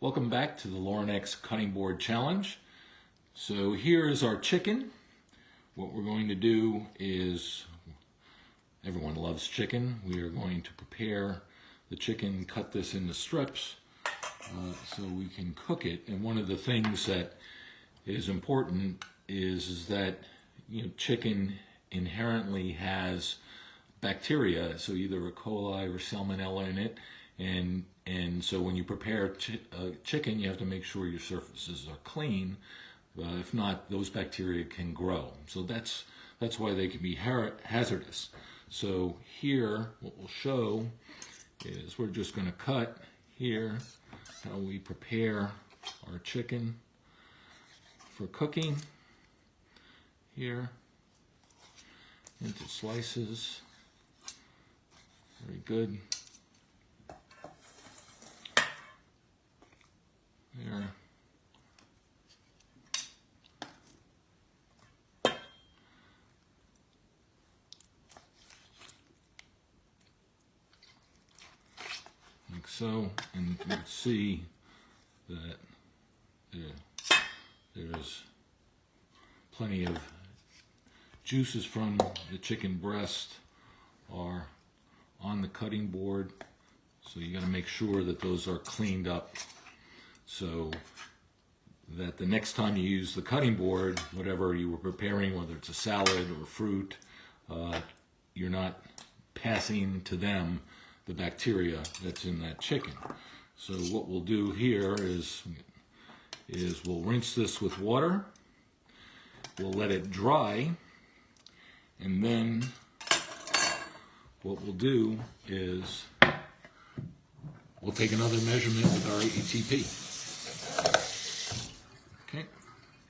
Welcome back to the Laurenex Cutting Board Challenge. So here is our chicken. What we're going to do is, everyone loves chicken. We are going to prepare the chicken, cut this into strips so we can cook it. And one of the things that is important is that chicken inherently has bacteria, so either E. coli or salmonella in it, and so when you prepare chicken, you have to make sure your surfaces are clean. If not, those bacteria can grow. So that's why they can be hazardous. So here, what we'll show is we're just going to cut here how we prepare our chicken for cooking here into slices. Very good. There. Like so, and you can see that there's plenty of juices from the chicken breast are on the cutting board, so you got to make sure that those are cleaned up so that the next time you use the cutting board, whatever you were preparing, whether it's a salad or fruit, you're not passing to them the bacteria that's in that chicken. So what we'll do here is we'll rinse this with water, we'll let it dry, and then what we'll do is we'll take another measurement with our ATP.